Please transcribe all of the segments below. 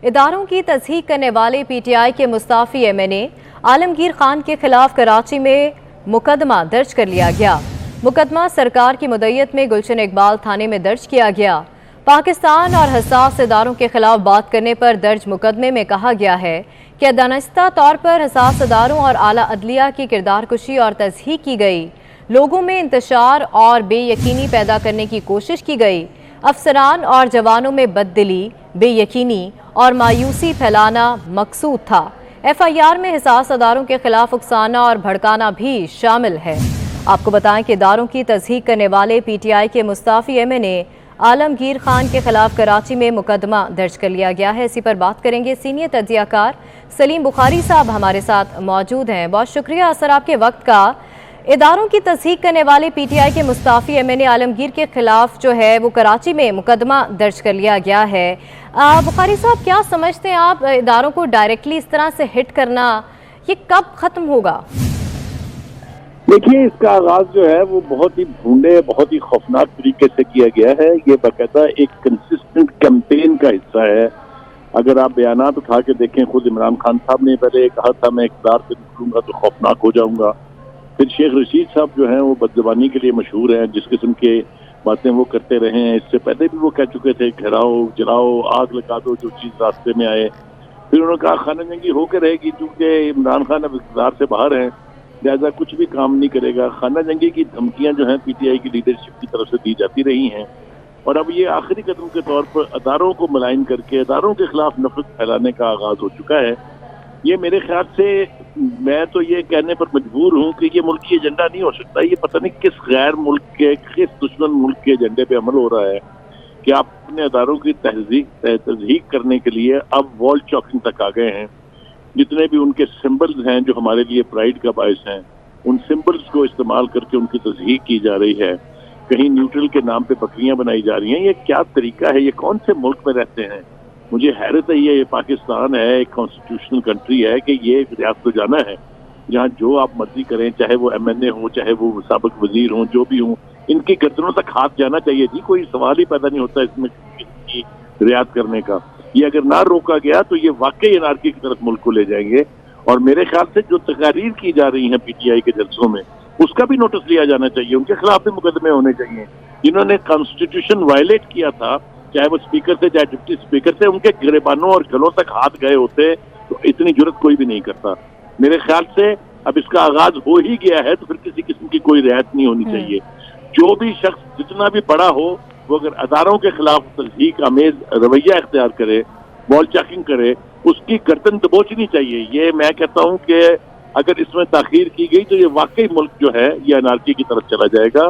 اداروں کی تصحیح کرنے والے پی ٹی آئی کے مستعفی ایم این اے عالمگیر خان کے خلاف کراچی میں مقدمہ درج کر لیا گیا۔ مقدمہ سرکار کی مدعیت میں گلشن اقبال تھانے میں درج کیا گیا۔ پاکستان اور حساس اداروں کے خلاف بات کرنے پر درج مقدمے میں کہا گیا ہے کہ دانستہ طور پر حساس اداروں اور اعلیٰ عدلیہ کی کردار کشی اور تصحیح کی گئی، لوگوں میں انتشار اور بے یقینی پیدا کرنے کی کوشش کی گئی، افسران اور جوانوں میں بددلی، بے یقینی اور مایوسی پھیلانا مقصود تھا۔ ایف آئی آر میں حساس اداروں کے خلاف اکسانا اور بھڑکانا بھی شامل ہے۔ آپ کو بتائیں کہ اداروں کی تصحیح کرنے والے پی ٹی آئی کے مستعفی ایم این اے عالمگیر خان کے خلاف کراچی میں مقدمہ درج کر لیا گیا ہے۔ اسی پر بات کریں گے، سینئر تجزیہ کار سلیم بخاری صاحب ہمارے ساتھ موجود ہیں۔ بہت شکریہ سر آپ کے وقت کا۔ اداروں کی تصحیح کرنے والے پی ٹی آئی کے مستعفی ایم این اے عالمگیر کے خلاف جو ہے وہ کراچی میں مقدمہ درج کر لیا گیا ہے۔ بخاری صاحب کیا سمجھتے ہیں آپ، اداروں کو ڈائریکٹلی اس طرح سے ہٹ کرنا یہ کب ختم ہوگا؟ دیکھیے، اس کا آغاز جو ہے وہ بہت ہی بھونڈے، بہت ہی خوفناک طریقے سے کیا گیا ہے۔ یہ باقاعدہ ایک کنسسٹنٹ کیمپین کا حصہ ہے۔ اگر آپ بیانات اٹھا کے دیکھیں، خود عمران خان صاحب نے پہلے کہا تھا میں اقتدار سے نکلوں گا تو خوفناک ہو جاؤں گا۔ پھر شیخ رشید صاحب جو ہیں وہ بدزبانی کے لیے مشہور ہیں، جس قسم کے باتیں وہ کرتے رہے ہیں۔ اس سے پہلے بھی وہ کہہ چکے تھے گھراؤ، جلاؤ، آگ لگا دو جو چیز راستے میں آئے۔ پھر انہوں نے کہا خانہ جنگی ہو کے رہے گی، چونکہ عمران خان اب اقتدار سے باہر ہیں، لہٰذا کچھ بھی کام نہیں کرے گا۔ خانہ جنگی کی دھمکیاں جو ہیں پی ٹی آئی کی لیڈرشپ کی طرف سے دی جاتی رہی ہیں، اور اب یہ آخری قدم کے طور پر اداروں کو ملائن کر کے اداروں کے خلاف نفرت پھیلانے کا آغاز ہو چکا ہے۔ یہ میرے خیال سے، میں تو یہ کہنے پر مجبور ہوں کہ یہ ملکی ایجنڈا نہیں ہو سکتا۔ یہ پتہ نہیں کس غیر ملک کے، کس دشمن ملک کے ایجنڈے پہ عمل ہو رہا ہے کہ آپ اپنے اداروں کی تصحیح کرنے کے لیے اب وال چاکنگ تک آ گئے ہیں۔ جتنے بھی ان کے سمبلز ہیں جو ہمارے لیے پرائیڈ کا باعث ہیں، ان سمبلز کو استعمال کر کے ان کی تصحیح کی جا رہی ہے۔ کہیں نیوٹرل کے نام پہ بکریاں بنائی جا رہی ہیں۔ یہ کیا طریقہ ہے؟ یہ کون سے ملک میں رہتے ہیں؟ مجھے حیرت ہے، یہ پاکستان ہے، ایک کانسٹیٹیوشنل کنٹری ہے کہ یہ ایک ریاست جانا ہے جہاں جو آپ مرضی کریں، چاہے وہ ایم این اے ہوں، چاہے وہ سابق وزیر ہوں، جو بھی ہوں، ان کی گردنوں تک ہاتھ جانا چاہیے جی۔ کوئی سوال ہی پیدا نہیں ہوتا اس میں کی رعایت کرنے کا۔ یہ اگر نہ روکا گیا تو یہ واقعی انارکی کی طرف ملک کو لے جائیں گے۔ اور میرے خیال سے جو تقاریر کی جا رہی ہیں پی ٹی آئی کے جلسوں میں، اس کا بھی نوٹس لیا جانا چاہیے۔ ان کے خلاف بھی مقدمے ہونے چاہیے۔ جنہوں نے کانسٹیٹیوشن وائلیٹ کیا تھا، چاہے وہ اسپیکر تھے چاہے ڈپٹی اسپیکر تھے، ان کے گریبانوں اور گلوں تک ہاتھ گئے ہوتے تو اتنی جرت کوئی بھی نہیں کرتا۔ میرے خیال سے اب اس کا آغاز ہو ہی گیا ہے تو پھر کسی قسم کی کوئی رعایت نہیں ہونی چاہیے۔ جو بھی شخص جتنا بھی بڑا ہو، وہ اگر اداروں کے خلاف تصحیح آمیز رویہ اختیار کرے، وال چیکنگ کرے، اس کی گردن دبوچنی چاہیے۔ یہ میں کہتا ہوں کہ اگر اس میں تاخیر کی گئی تو یہ واقعی ملک جو ہے یہ انارکی کی طرف چلا جائے گا۔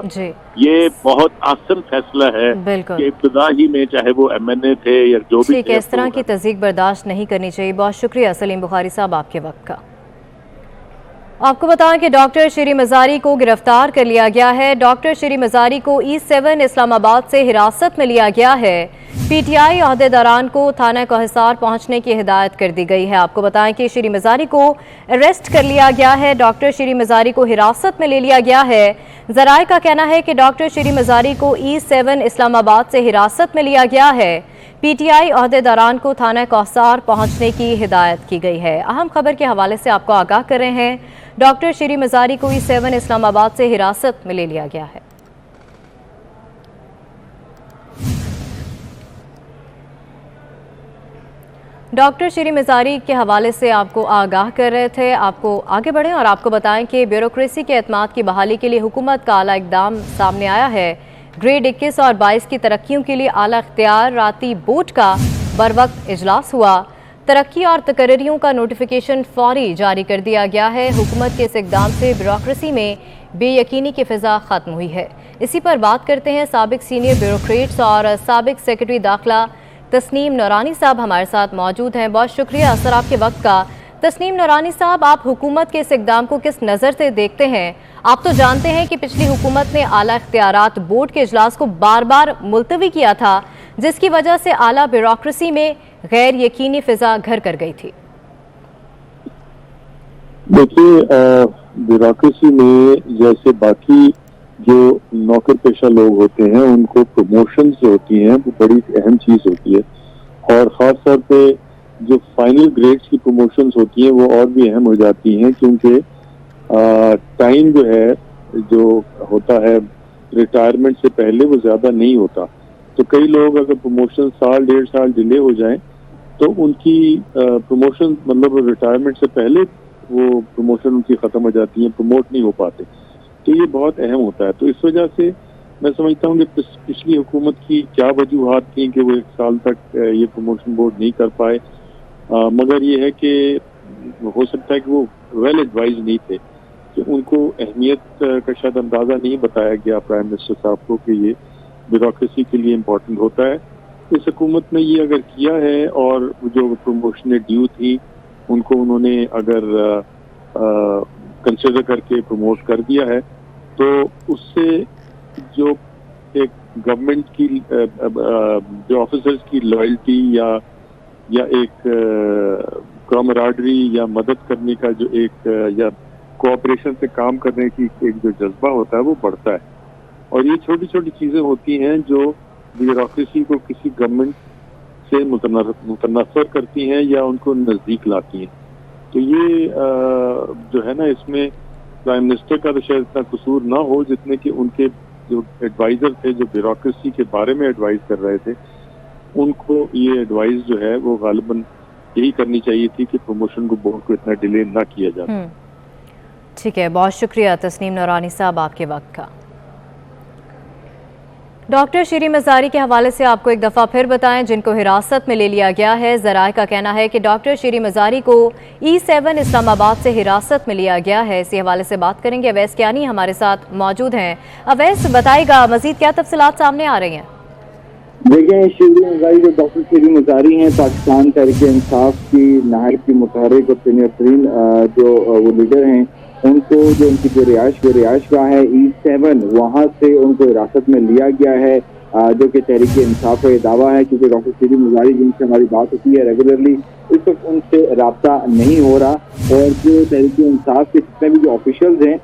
یہ بہت آسن فیصلہ ہے کہ ابتدا ہی میں چاہے وہ ایم این اے تھے یا جو بھی تھے، اس طرح کی تضحیک برداشت نہیں کرنی چاہیے۔ بہت شکریہ سلیم بخاری صاحب آپ کے وقت کا۔ آپ کو بتائیں کہ ڈاکٹر شیری مزاری کو گرفتار کر لیا گیا ہے۔ ڈاکٹر شیری مزاری کو E7 اسلام آباد سے حراست میں لیا گیا ہے۔ پی ٹی آئی عہدیداران کو تھانہ کوہسار پہنچنے کی ہدایت کر دی گئی ہے۔ آپ کو بتائیں کہ شیری مزاری کو اریسٹ کر لیا گیا ہے۔ ڈاکٹر شیری مزاری کو حراست میں لے لیا گیا ہے۔ ذرائع کا کہنا ہے کہ ڈاکٹر شیری مزاری کو E7 اسلام آباد سے حراست میں لیا گیا ہے۔ پی ٹی آئی عہدیداران کو تھانہ کوہسار پہنچنے کی ہدایت کی گئی ہے۔ اہم خبر کے حوالے سے آپ کو آگاہ کر رہے ہیں، ڈاکٹر شیری مزاری کو E7 اسلام آباد سے حراست میں لے لیا گیا ہے۔ ڈاکٹر شیری مزاری کے حوالے سے آپ کو آگاہ کر رہے تھے۔ آپ کو آگے بڑھیں اور آپ کو بتائیں کہ بیوروکریسی کے اعتماد کی بحالی کے لیے حکومت کا اعلیٰ اقدام سامنے آیا ہے۔ گریڈ 21 اور 22 کی ترقیوں کے لیے اعلیٰ اختیاراتی بورڈ کا بروقت اجلاس ہوا۔ ترقی اور تقرریوں کا نوٹیفیکیشن فوری جاری کر دیا گیا ہے۔ حکومت کے اس اقدام سے بیوروکریسی میں بے یقینی کی فضا ختم ہوئی ہے۔ اسی پر بات کرتے ہیں، سابق سینئر بیوروکریٹس اور سابق سیکرٹری داخلہ تسنیم نورانی صاحب ہمارے ساتھ موجود ہیں۔ بہت شکریہ سر آپ کے وقت کا۔ تسنیم نورانی صاحب، آپ حکومت کے اس اقدام کو کس نظر سے دیکھتے ہیں؟ آپ تو جانتے ہیں کہ پچھلی حکومت نے اعلیٰ اختیارات بورڈ کے اجلاس کو بار بار ملتوی کیا تھا، جس کی وجہ سے اعلیٰ بیوروکریسی میں غیر یقینی فضا گھر کر گئی تھی۔ دیکھیے، بیوروکریسی میں جیسے باقی جو نوکر پیشہ لوگ ہوتے ہیں ان کو پروموشنز جو ہوتی ہیں وہ بڑی اہم چیز ہوتی ہے، اور خاص طور پہ جو فائنل گریڈس کی پروموشنز ہوتی ہیں وہ اور بھی اہم ہو جاتی ہیں، کیونکہ ٹائم جو ہے جو ہوتا ہے ریٹائرمنٹ سے پہلے وہ زیادہ نہیں ہوتا. تو کئی لوگ اگر پروموشن سال 1.5 سال ڈیلے ہو جائیں تو ان کی پروموشن مطلب ریٹائرمنٹ سے پہلے وہ پروموشن ان کی ختم ہو جاتی ہیں، پروموٹ نہیں ہو پاتے. تو یہ بہت اہم ہوتا ہے. تو اس وجہ سے میں سمجھتا ہوں کہ پچھلی حکومت کی کیا وجوہات تھیں کہ وہ 1 سال تک یہ پروموشن بورڈ نہیں کر پائے، مگر یہ ہے کہ ہو سکتا ہے کہ وہ ویل ایڈوائز نہیں تھے، کہ ان کو اہمیت کا شاید اندازہ نہیں بتایا گیا پرائم منسٹر صاحب کو کہ یہ بیوروکریسی کے لیے امپورٹنٹ ہوتا ہے. اس حکومت نے یہ اگر کیا ہے اور جو پروموشنیں ڈیو تھی ان کو انہوں نے اگر کنسیڈر کر کے پروموٹ کر دیا ہے تو اس سے جو ایک گورنمنٹ کی جو آفیسرز کی لائلٹی یا ایک کامراڈری یا مدد کرنے کا جو ایک یا کوآپریشن سے کام کرنے کی ایک جو جذبہ ہوتا ہے وہ بڑھتا ہے. اور یہ چھوٹی چھوٹی چیزیں ہوتی ہیں جو بیوروکریسی کو کسی گورنمنٹ سے متنفر کرتی ہیں یا ان کو نزدیک لاتی ہیں. تو یہ جو ہے نا اس میں پرائم منسٹر کا تو شاید اتنا قصور نہ ہو جتنے کہ ان کے جو ایڈوائزر تھے جو بیوروکریسی کے بارے میں ایڈوائز کر رہے تھے ان کو یہ ایڈوائز جو ہے وہ غالباً یہی کرنی چاہیے تھی کہ پروموشن کو بورڈ کو اتنا ڈیلے نہ کیا جاتا. ٹھیک ہے، بہت شکریہ تسنیم نورانی صاحب آپ کے وقت کا. ڈاکٹر شیریں مزاری کے حوالے سے آپ کو ایک دفعہ پھر بتائیں جن کو حراست میں لے لیا گیا ہے. ذرائع کا کہنا ہے کہ ڈاکٹر شیریں مزاری کو E7 اسلام آباد سے حراست میں لیا گیا ہے. اسی حوالے سے بات کریں گے. اویس کیانی ہمارے ساتھ موجود ہیں. اویس بتائے گا مزید کیا تفصیلات سامنے آ رہی ہیں؟ دیکھیں شیریں مزاری جو ڈاکٹر شیریں مزاری ہیں پاکستان تحریک انصاف کی نہایت کی متحرک اور سینئر ترین جو وہ لیڈر ہیں، ان کو جو ان کی جو رہائش گاہ ہے E7 وہاں سے ان کو حراست میں لیا گیا ہے، جو کہ تحریک انصاف کا یہ دعویٰ ہے. کیونکہ ڈاکٹر شیریں مزاری جن سے ہماری بات ہوتی ہے ریگولرلی اس وقت ان سے رابطہ نہیں ہو رہا، اور جو تحریک انصاف کے جتنے بھی جو آفیشلز ہیں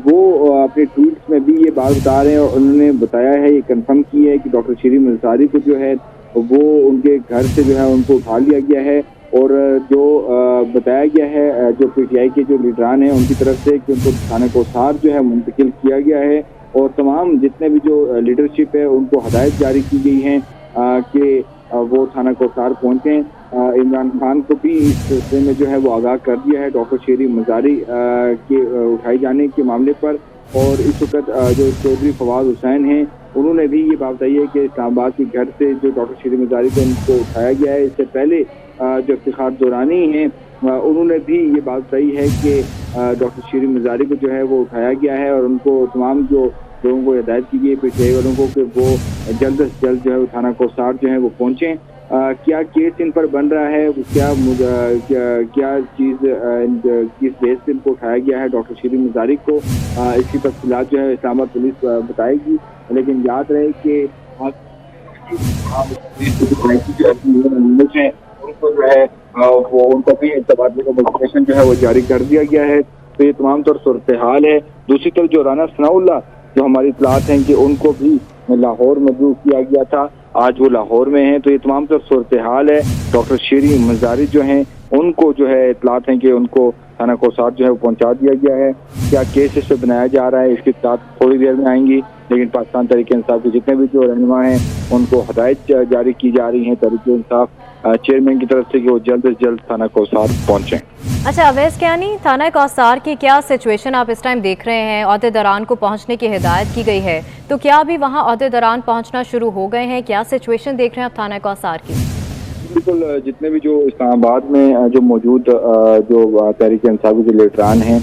وہ اپنے ٹویٹس میں بھی یہ بات بتا رہے ہیں، اور انہوں نے بتایا ہے، یہ کنفرم کی ہے کہ ڈاکٹر شیریں مزاری کو جو ہے وہ ان کے گھر سے جو ہے ان کو اٹھا لیا گیا ہے، اور جو بتایا گیا ہے جو PTI کے جو لیڈران ہیں ان کی طرف سے کہ ان کو تھانہ کوثار جو ہے منتقل کیا گیا ہے، اور تمام جتنے بھی جو لیڈرشپ ہے ان کو ہدایت جاری کی گئی ہیں کہ وہ تھانہ کوثار پہنچیں. عمران خان کو بھی اس سلسلے میں جو ہے وہ آگاہ کر دیا ہے ڈاکٹر شیریں مزاری کے اٹھائی جانے کے معاملے پر. اور اس وقت جو چودھری فواد حسین ہیں انہوں نے بھی یہ بات بتائی ہے کہ اسلام آباد کے گھر سے جو ڈاکٹر شیریں مزاری کو ان کو اٹھایا گیا ہے. اس سے پہلے جو افتخار دورانی ہیں انہوں نے بھی یہ بات بتائی ہے کہ ڈاکٹر شیریں مزاری کو جو ہے وہ اٹھایا گیا ہے، اور ان کو تمام جو لوگوں کو ہدایت کی گئی PTI والوں کو کہ وہ جلد از جلد جو ہے تھانہ کوثار جو ہے وہ پہنچیں. کیا کیس ان پر بن رہا ہے، کیا چیز کس بیس سے ان کو اٹھایا گیا ہے ڈاکٹر شیریں مزاری کو، اس کی تفصیلات جو ہے اسلام آباد پولیس بتائے گی. لیکن یاد رہے کہ ان کو جو ہے وہ ان کو بھی تبادلے کا نوٹیفیکیشن جو ہے وہ جاری کر دیا گیا ہے. تو یہ تمام طور صورتحال ہے. دوسری طرف جو رانا ثناء اللہ جو ہماری اطلاعات ہیں کہ ان کو بھی لاہور مدعو کیا گیا تھا، آج وہ لاہور میں ہیں. تو یہ تمام طور صورتحال ہے. ڈاکٹر شیریں مزاری جو ہیں ان کو جو ہے اطلاعات ہیں کہ ان کو تھانہ کوثار جو ہے وہ پہنچا دیا گیا ہے. کیا کیس اس سے بنایا جا رہا ہے اس کی اطلاعات تھوڑی دیر میں آئیں گی. لیکن پاکستان تحریک انصاف کے جتنے بھی جو رہنما ہیں ان کو ہدایت جاری کی جا رہی ہیں تحریک انصاف چیئرمین کی طرف سے کہ وہ جلد از جلد تھانہ کوثار پہنچیں. اچھا اویس کیانی، تھانہ کوثار کی کیا سچویشن آپ اس ٹائم دیکھ رہے ہیں؟ عہدیداران کو پہنچنے کی ہدایت کی گئی ہے، تو کیا ابھی وہاں عہدیداران پہنچنا شروع ہو گئے ہیں؟ کیا سچویشن دیکھ رہے ہیں آپ تھانہ کوثار کی؟ بالکل، جتنے بھی جو اسلام آباد میں جو موجود جو تحریک انصافی کے لیڈران ہیں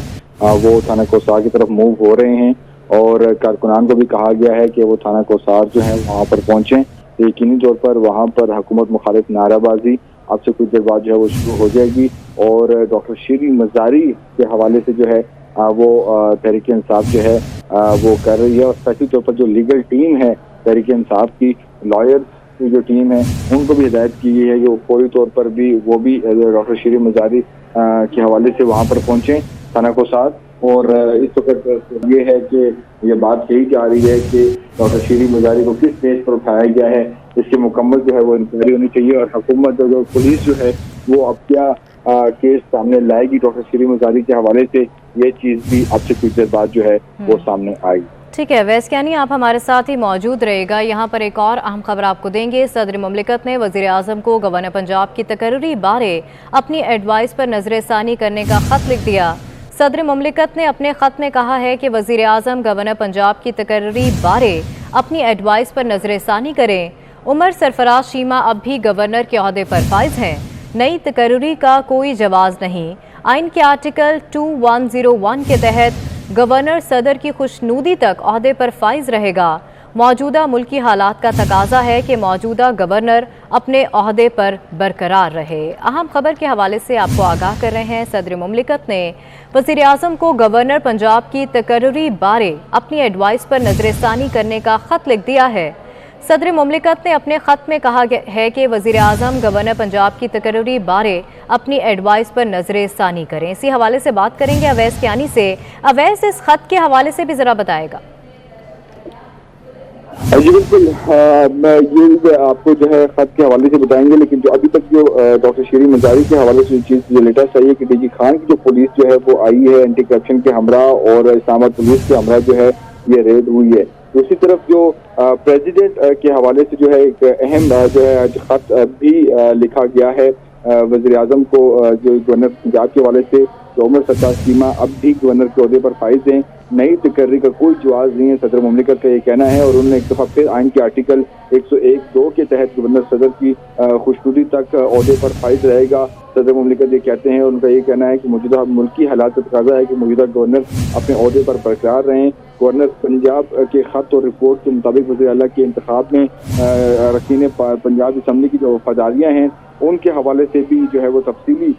وہ تھانہ کوثار کی طرف موو ہو رہے ہیں، اور کارکنان کو بھی کہا گیا ہے کہ وہ تھانہ کوثار جو ہے وہاں پر پہنچیں. یقینی طور پر وہاں پر حکومت مخالف نعرہ بازی اب سے کچھ دیر بعد جو ہے وہ شروع ہو جائے گی. اور ڈاکٹر شیریں مزاری کے حوالے سے جو ہے وہ تحریک انصاف جو ہے وہ کر رہی ہے، اور اسپیشلی طور پر جو لیگل ٹیم ہے تحریک انصاف کی، لائر کی جو ٹیم ہے ان کو بھی ہدایت کی گئی ہے کہ وہ فوری طور پر بھی وہ بھی ڈاکٹر شیریں مزاری کے حوالے سے وہاں پر پہنچیں تھانہ کوثار. اور اس وقت یہ ہے کہ یہ بات کہی جا رہی ہے کہ ڈاکٹر شیریں مزاری کو کس بیس پر اٹھایا گیا ہے اس کی مکمل جو ہے وہ انکوائری ہونی چاہیے، اور حکومت جو پولیس جو ہے وہ اب کیا کیس سامنے لائے گی ڈاکٹر شیریں مزاری کے حوالے سے، یہ چیز بھی اب سے کچھ دیر بعد جو ہے وہ سامنے آئی۔ ٹھیک ہے ویس کیانی، آپ ہمارے ساتھ ہی موجود رہے گا۔ یہاں پر ایک اور اہم خبر آپ کو دیں گے۔ صدر مملکت نے وزیر اعظم کو گورنر پنجاب کی تقرری بارے اپنی ایڈوائس پر نظر ثانی کرنے کا خط لکھ دیا۔ صدر مملکت نے اپنے خط میں کہا ہے کہ وزیر اعظم گورنر پنجاب کی تقرری بارے اپنی ایڈوائس پر نظر ثانی کریں۔ عمر سرفراز چیمہ اب بھی گورنر کے عہدے پر فائز ہیں۔ نئی تقرری کا کوئی جواز نہیں۔ آئین کے آرٹیکل 2101 کے تحت گورنر صدر کی خوشنودی تک عہدے پر فائز رہے گا۔ موجودہ ملکی حالات کا تقاضا ہے کہ موجودہ گورنر اپنے عہدے پر برقرار رہے۔ اہم خبر کے حوالے سے آپ کو آگاہ کر رہے ہیں۔ صدر مملکت نے وزیر اعظم کو گورنر پنجاب کی تقرری بارے اپنی ایڈوائس پر نظر ثانی کرنے کا خط لکھ دیا ہے۔ صدر مملکت نے اپنے خط میں کہا ہے کہ وزیر اعظم گورنر پنجاب کی تقرری بارے اپنی ایڈوائس پر نظر ثانی کریں۔ اسی حوالے سے بات کریں گے اویس کیانی سے۔ اویس، اس خط کے حوالے سے بھی ذرا بتائے گا۔ جی بالکل، میں یہ آپ کو جو ہے خط کے حوالے سے بتائیں گے، لیکن جو ابھی تک جو ڈاکٹر شیریں مزاری کے حوالے سے چیز جو لیٹسٹ آئی ہے کہ ڈی جی خان کی جو پولیس جو ہے وہ آئی ہے اینٹی کرپشن کے ہمراہ، اور اسلام آباد پولیس کے ہمراہ جو ہے یہ ریڈ ہوئی ہے۔ دوسری طرف جو پریزیڈنٹ کے حوالے سے جو ہے ایک اہم جو ہے خط بھی لکھا گیا ہے وزیر اعظم کو، جو گورنر پنجاب کے حوالے سے عمر سرفراز چیمہ اب بھی گورنر کے عہدے پر فائز ہیں۔ نئی تقرری کا کوئی جواز نہیں ہے، صدر مملکت کا یہ کہنا ہے، اور انہوں نے ایک دفعہ پھر آئین کے آرٹیکل 101(2) کے تحت گورنر صدر کی خوشنودی تک عہدے پر فائز رہے گا۔ صدر مملکت یہ کہتے ہیں، ان کا یہ کہنا ہے کہ موجودہ ملکی حالات کا تقاضا ہے کہ موجودہ گورنر اپنے عہدے پر برقرار رہیں۔ گورنر پنجاب کے خط اور رپورٹ کے مطابق وزیر اعلیٰ کے انتخاب میں رکین پنجاب اسمبلی کی جو وفاداریاں ہیں ان کے حوالے سے بھی جو ہے وہ تفصیلی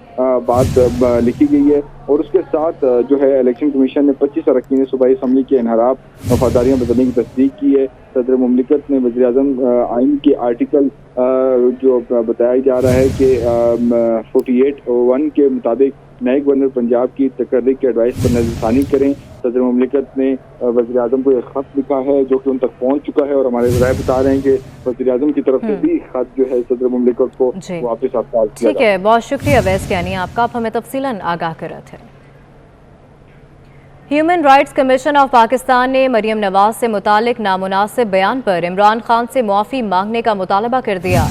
بات لکھی گئی ہے، اور اس کے ساتھ جو ہے الیکشن کمیشن نے 25 اراکین صوبائی اسمبلی کے انحراف وفاداریاں بدلنے کی تصدیق کی ہے۔ صدر مملکت نے وزیر اعظم آئین کے آرٹیکل جو بتایا جا رہا ہے کہ 48(1) کے مطابق نئے گورنر پنجاب کی تقرری کی ایڈوائس پر نظر ثانی کریں۔ صدر مملکت نے وزیر اعظم کو ایک خط لکھا ہے جو کہ ان تک پہنچ چکا ہے، اور ہمارے ذرائع بتا رہے ہیں کہ وزیر اعظم کی طرف سے بھی خط جو ہے صدر مملکت کو واپس افطار کیا۔ ٹھیک ہے، بہت شکریہ اویس کیانی، آپ کا ہمیں تفصیلاً آگاہ کر رہے تھے۔ Human rights commission of Pakistan نے مریم نواز سے متعلق نامناسب بیان پر عمران خان سے معافی مانگنے کا مطالبہ کر دیا۔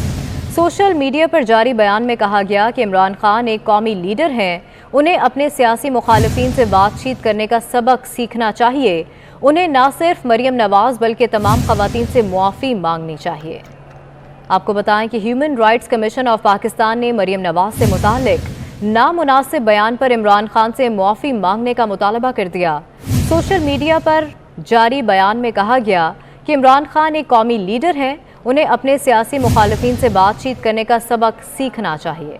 سوشل میڈیا پر جاری بیان میں کہا گیا کہ عمران خان ایک قومی لیڈر ہیں، انہیں اپنے سیاسی مخالفین سے بات چیت کرنے کا سبق سیکھنا چاہیے۔ انہیں نہ صرف مریم نواز بلکہ تمام خواتین سے معافی مانگنی چاہیے۔ آپ کو بتائیں کہ human rights commission of Pakistan نے مریم نواز سے متعلق نامناسب بیان پر عمران خان سے معافی مانگنے کا مطالبہ کر دیا۔ سوشل میڈیا پر جاری بیان میں کہا گیا کہ عمران خان ایک قومی لیڈر ہیں، انہیں اپنے سیاسی مخالفین سے بات چیت کرنے کا سبق سیکھنا چاہیے۔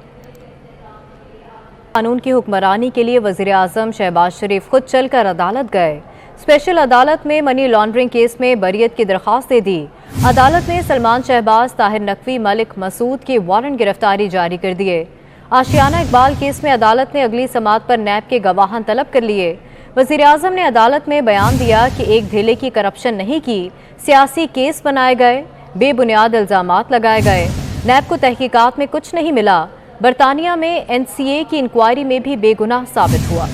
قانون کی حکمرانی کے لیے وزیر اعظم شہباز شریف خود چل کر عدالت گئے۔ اسپیشل عدالت میں منی لانڈرنگ کیس میں بریت کی درخواست دے دی۔ عدالت نے سلمان شہباز، طاہر نقوی، ملک مسعود کے وارنٹ گرفتاری جاری کر دیے۔ آشیانہ اقبال کیس میں عدالت نے اگلی سماعت پر نیب کے گواہان طلب کر لیے۔ وزیر اعظم نے عدالت میں بیان دیا کہ ایک دھیلے کی کرپشن نہیں کی، سیاسی کیس بنائے گئے، بے بنیاد الزامات لگائے گئے۔ نیب کو تحقیقات میں کچھ نہیں ملا۔ برطانیہ میں NCA کی انکوائری میں بھی بے گناہ ثابت ہوا۔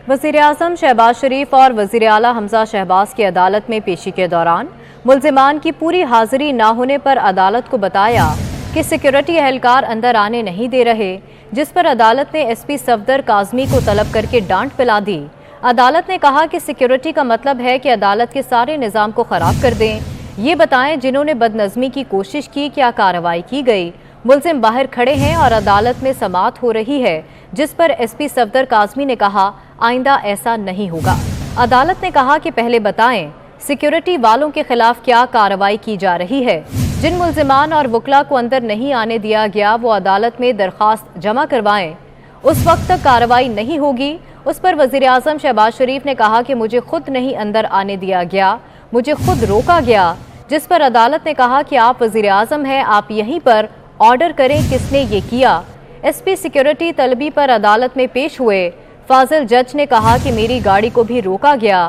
وزیر اعظم شہباز شریف اور وزیر اعلیٰ حمزہ شہباز کی عدالت میں پیشی کے دوران ملزمان کی پوری حاضری نہ ہونے پر عدالت کو بتایا کہ سیکیورٹی اہلکار اندر آنے نہیں دے رہے، جس پر عدالت نے SP صفدر کاظمی کو طلب کر کے ڈانٹ پلا دی۔ عدالت نے کہا کہ سیکیورٹی کا مطلب ہے کہ عدالت کے سارے نظام کو خراب کر دیں۔ یہ بتائیں جنہوں نے بدنظمی کی کوشش کی کیا کارروائی کی گئی۔ ملزم باہر کھڑے ہیں اور عدالت میں سماعت ہو رہی ہے، جس پر SP صفدر کاظمی نے کہا آئندہ ایسا نہیں ہوگا۔ عدالت نے کہا کہ پہلے بتائیں سیکیورٹی والوں کے خلاف کیا کارروائی کی جا رہی ہے۔ جن ملزمان اور وکلا کو اندر نہیں آنے دیا گیا وہ عدالت میں درخواست جمع کروائیں، اس وقت تک کارروائی نہیں ہوگی۔ اس پر وزیر اعظم شہباز شریف نے کہا کہ مجھے خود نہیں اندر آنے دیا گیا، مجھے خود روکا گیا، جس پر عدالت نے کہا کہ آپ وزیر اعظم ہیں، آپ یہیں پر آرڈر کریں کس نے یہ کیا۔ SP سیکیورٹی طلبی پر عدالت میں پیش ہوئے۔ فاضل جج نے کہا کہ میری گاڑی کو بھی روکا گیا،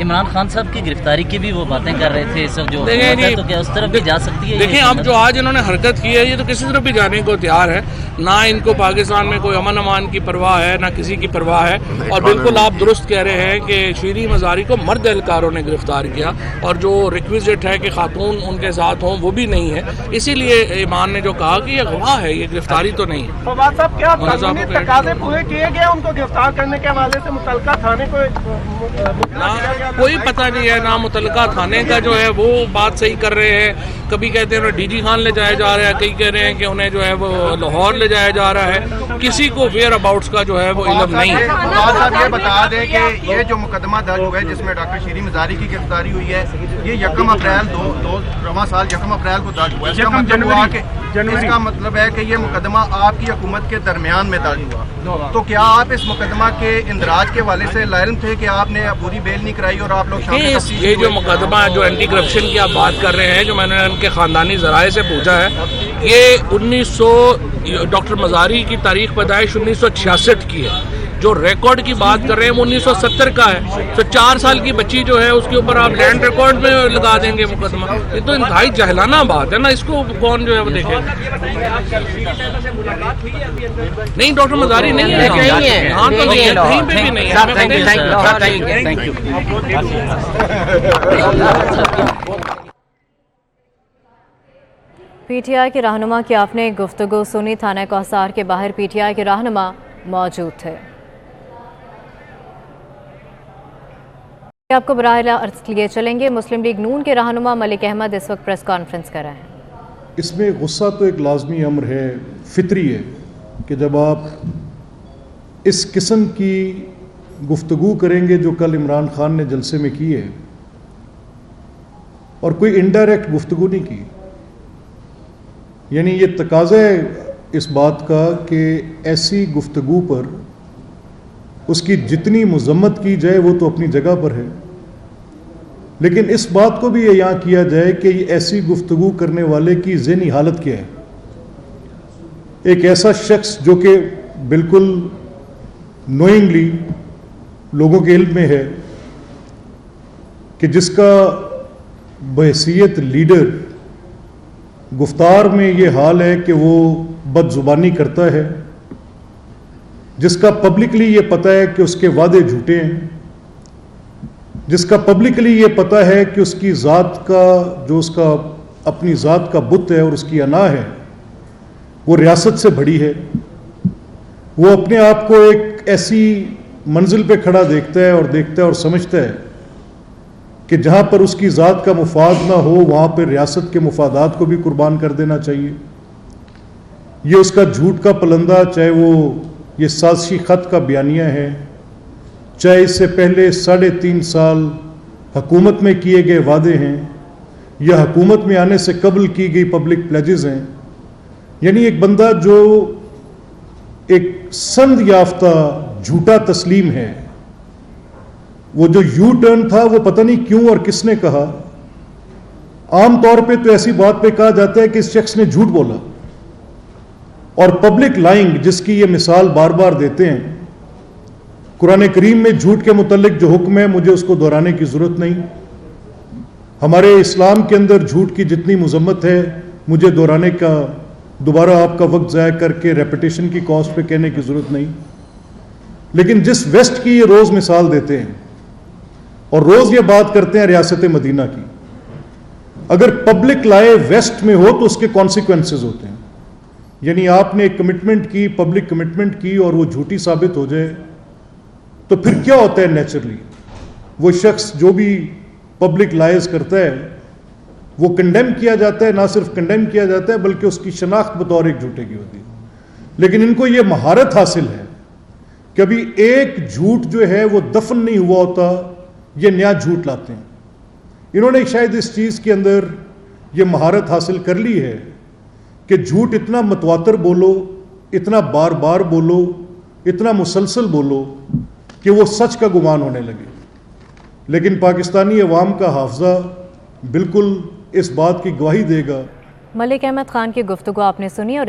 عمران خان صاحب کی گرفتاری کی بھی وہ باتیں کر رہے تھے اس وقت جو تو کیا اس طرف بھی جا سکتی ہے؟ دیکھیں اب جو آج انہوں نے حرکت کی ہے یہ تو کسی طرف بھی جانے کو تیار ہے، نہ ان کو پاکستان میں کوئی امن امان کی پرواہ ہے نہ کسی کی پرواہ ہے، اور بالکل آپ درست کہہ رہے ہیں کہ شیریں مزاری کو مرد اہلکاروں نے گرفتار کیا، اور جو ریکویزٹ ہے کہ خاتون ان کے ساتھ ہوں وہ بھی نہیں ہے، اسی لیے ایمان نے جو کہا کہ یہ گواہ ہے، یہ گرفتاری تو نہیں ہے۔ فواد صاحب کیا قانونی تقاضے پورے کیے گئے ان کو گرفتار کرنے کے حوالے سے متعلقہ تھانے کو کوئی پتہ نہیں ہے، نہ متعلقہ تھانے کا جو ہے وہ بات صحیح کر رہے ہیں، کبھی کہتے ہیں ڈی جی خان لے جایا جا رہا ہے، کئی کہہ رہے ہیں کہ انہیں جو ہے وہ لاہور لے جایا جا رہا ہے، کسی کو ویئر اباؤٹس کا جو ہے وہ علم نہیں ہے۔ فواد صاحب یہ بتا دیں کہ یہ جو مقدمہ درج ہوا ہے جس میں ڈاکٹر شیریں مزاری کی گرفتاری ہوئی ہے، یہ 1 اپریل رواں سال 1 اپریل کو درج ہوا ہے، اس کا مطلب ہے کہ یہ مقدمہ آپ کی حکومت کے درمیان میں درج ہوا، تو کیا آپ اس مقدمہ کے اندراج کے حوالے سے لائلم تھے کہ آپ نے پوری بیل نہیں کرائی اور آپ لوگ یہ جو مقدمہ جو اینٹی کرپشن کی آپ بات کر رہے ہیں، جو میں نے ان کے خاندانی ذرائع سے پوچھا ہے، یہ ڈاکٹر مزاری کی تاریخ پیدائش 1966 کی ہے، جو ریکارڈ کی بات کر رہے ہیں وہ 1970 کا ہے، تو 4 سال کی بچی جو ہے اس کے اوپر آپ لینڈ ریکارڈ میں لگا دیں گے مقدمہ، یہ تو انتہائی جہلانہ بات ہے نا، اس کو کون جو ہے وہ دیکھے گا؟ نہیں ڈاکٹر مزاری نہیں ہے، ہاں تو نہیں ہے، کہیں پہ بھی نہیں ہے۔ پی ٹی آئی کے رہنما کی آپ نے گفتگو سنی، تھانہ کوثر کے باہر پی ٹی آئی کے رہنما موجود تھے۔ آپ کو براہ راست لیے چلیں گے، مسلم لیگ نون کے رہنما ملک احمد اس وقت پریس کانفرنس کر رہے ہیں۔ اس میں غصہ تو ایک لازمی امر ہے، فطری ہے کہ جب آپ اس قسم کی گفتگو کریں گے جو کل عمران خان نے جلسے میں کی ہے، اور کوئی انڈائریکٹ گفتگو نہیں کی، یعنی یہ تقاضا ہے اس بات کا کہ ایسی گفتگو پر اس کی جتنی مذمت کی جائے وہ تو اپنی جگہ پر ہے، لیکن اس بات کو بھی یہ یہاں کیا جائے کہ یہ ایسی گفتگو کرنے والے کی ذہنی حالت کیا ہے۔ ایک ایسا شخص جو کہ بالکل نوئنگلی لوگوں کے علم میں ہے کہ جس کا بحیثیت لیڈر گفتار میں یہ حال ہے کہ وہ بد زبانی کرتا ہے، جس کا پبلکلی یہ پتہ ہے کہ اس کے وعدے جھوٹے ہیں، جس کا پبلکلی یہ پتہ ہے کہ اس کی ذات کا جو اس کا اپنی ذات کا بت ہے اور اس کی انا ہے وہ ریاست سے بڑی ہے، وہ اپنے آپ کو ایک ایسی منزل پہ کھڑا دیکھتا ہے اور سمجھتا ہے کہ جہاں پر اس کی ذات کا مفاد نہ ہو وہاں پہ ریاست کے مفادات کو بھی قربان کر دینا چاہیے۔ یہ اس کا جھوٹ کا پلندہ، چاہے وہ یہ سازشی خط کا بیانیہ ہے، چاہے اس سے پہلے 3.5 سال حکومت میں کیے گئے وعدے ہیں، یا حکومت میں آنے سے قبل کی گئی پبلک پلیجز ہیں، یعنی ایک بندہ جو ایک سند یافتہ جھوٹا تسلیم ہے۔ وہ جو یو ٹرن تھا وہ پتہ نہیں کیوں اور کس نے کہا، عام طور پہ تو ایسی بات پہ کہا جاتا ہے کہ اس شخص نے جھوٹ بولا، اور پبلک لائنگ جس کی یہ مثال بار بار دیتے ہیں، قرآن کریم میں جھوٹ کے متعلق جو حکم ہے مجھے اس کو دہرانے کی ضرورت نہیں، ہمارے اسلام کے اندر جھوٹ کی جتنی مذمت ہے مجھے دہرانے کا، دوبارہ آپ کا وقت ضائع کر کے ریپیٹیشن کی کاسٹ پہ کہنے کی ضرورت نہیں، لیکن جس ویسٹ کی یہ روز مثال دیتے ہیں اور روز یہ بات کرتے ہیں ریاست مدینہ کی، اگر پبلک لائے ویسٹ میں ہو تو اس کے کانسیکوینسز ہوتے ہیں، یعنی آپ نے ایک کمٹمنٹ کی، پبلک کمٹمنٹ کی، اور وہ جھوٹی ثابت ہو جائے تو پھر کیا ہوتا ہے؟ نیچرلی وہ شخص جو بھی پبلک لائز کرتا ہے وہ کنڈیم کیا جاتا ہے، نہ صرف کنڈیم کیا جاتا ہے بلکہ اس کی شناخت بطور ایک جھوٹے کی ہوتی ہے، لیکن ان کو یہ مہارت حاصل ہے کہ ابھی ایک جھوٹ جو ہے وہ دفن نہیں ہوا ہوتا، یہ نیا جھوٹ لاتے ہیں۔ انہوں نے شاید اس چیز کے اندر یہ مہارت حاصل کر لی ہے کہ جھوٹ اتنا متواتر بولو، اتنا بار بار بولو، اتنا مسلسل بولو کہ وہ سچ کا گمان ہونے لگے، لیکن پاکستانی عوام کا حافظہ بالکل اس بات کی گواہی دے گا۔ ملک احمد خان کی گفتگو آپ نے سنی، اور